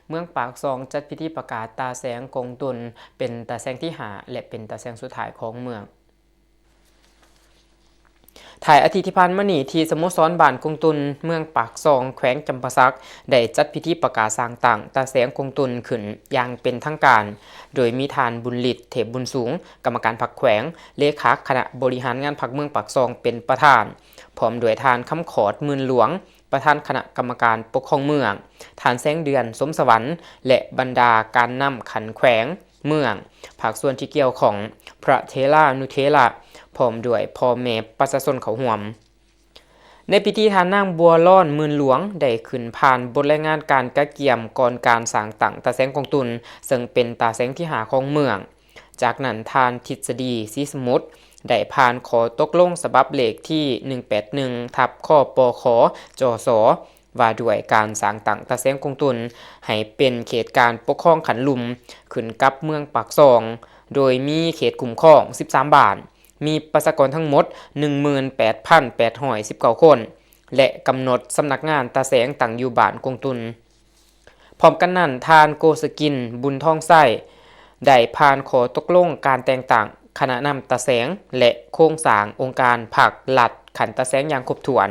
เมืองปากซองจัดพิธีประกาศตาแสงกงตุนเป็นตาแสงที่หาและเป็นตาแสงสุดท้ายของเมืองถ่ายอาทิตย์ที่ผ่านมานี้ที่สโมสรบ้านกงตุนเมืองปากซองแขวงจำปาสักได้จัดพิธีประกาศสร้างตั้งตาแสงกงตุนขึ้นอย่างเป็นทางการโดยมีทานบุญฤทธิ์เทพบุญสูงกรรมการพรรคแขวงเลขาคณะบริหารงานพรรคเมืองปากซองเป็นประธานพร้อมด้วยทานคำขอดหมื่นหลวงประธานคณะกรรมการปกครองเมืองฐานแสงเดือนสมสวรรค์และบรรดาการนำขันแขวงเมืองภาคส่วนที่เกี่ยวของพระเทรานุเทระพร้อมด้วยพ่อแม่ประชาชนเขาห่วมในพิธีทานนางบัวล่อนหมื่นหลวงได้ขึ้นผ่านบทรายงานการกะเกียมก่อนการสร้างตั้งตาแสงกงตุนซึ่งเป็นตาแสงที่หาของเมืองจากนั้นทานทฤษฎีศรีสมุทรได้ผ่านขอตกลงฉบับเลขที่181ทับข้อปขจสว่าด้วยการสร้างตั้งตาแสงกงตุนให้เป็นเขตการปกครองขันลุมขึ้นกับเมืองปากซองโดยมีเขตคุ้มครอง13บ้านมีประชากรทั้งหมด 18,819 คนและกำหนดสำนักงานตาแสงตั้งอยู่บ้านกงตุนพร้อมกันนั้นทานโกสกินบุญทองไส้ได้ผ่านขอตกลงการแต่งตั้งคณะนำตาแสงและโครงสร้างองค์การภาครัฐขันตาแสงอย่างครบถ้วน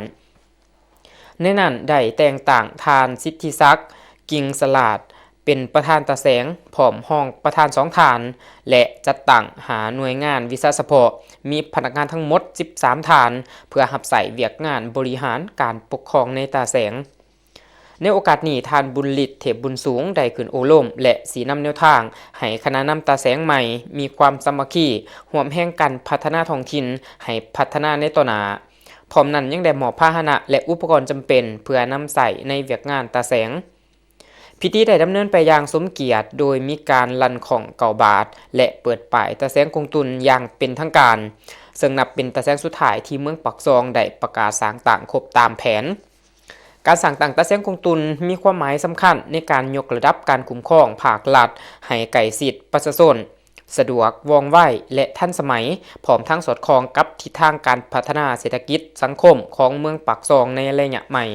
ในนั้นได้แต่งตั้งทานสิทธิศักดิ์กิ่งสลาดเป็นประธานตาแสงผอมห้องประธาน2ฐานและจัดตั้งหาหน่วยงานวิชาเฉพาะมีพนักงานทั้งหมด13ฐานเพื่อรับใช้เวียกงานบริหารการปกครองในตาแสงในโอกาสนี้ทานบุญฤทธิ์เทพบุญสูงได้ขึ้นโอล่มและสีนำแนวทางให้คณะนำตาแสงใหม่มีความสามัคคีร่วมแห่งกันพัฒนาท้องถิ่นให้พัฒนาในต่อหน้าพร้อมนั้นยังได้มอบพาหนะและอุปกรณ์จำเป็นเพื่อนำใส่ในเวียกงานตาแสงพิธีได้ดำเนินไปอย่างสมเกียรติโดยมีการลั่นของเก่าบาทและเปิดป้ายตาแสงกงตุนอย่างเป็นทางการซึ่งนับเป็นตาแสงสุดท้ายที่เมืองปักซองได้ประกาศสร้างตั้งครบตามแผนการสร้างตั้งตาแสงกงตุนมีความหมายสำคัญในการยกระดับการคุ้มครองภาครัฐให้ใกล้ชิดประชาชนสะดวกว่องไวและทันสมัยพร้อมทั้งสอดคล้องกับทิศทางการพัฒนาเศรษฐกิจสังคมของเมืองปากซองในระยะใหม่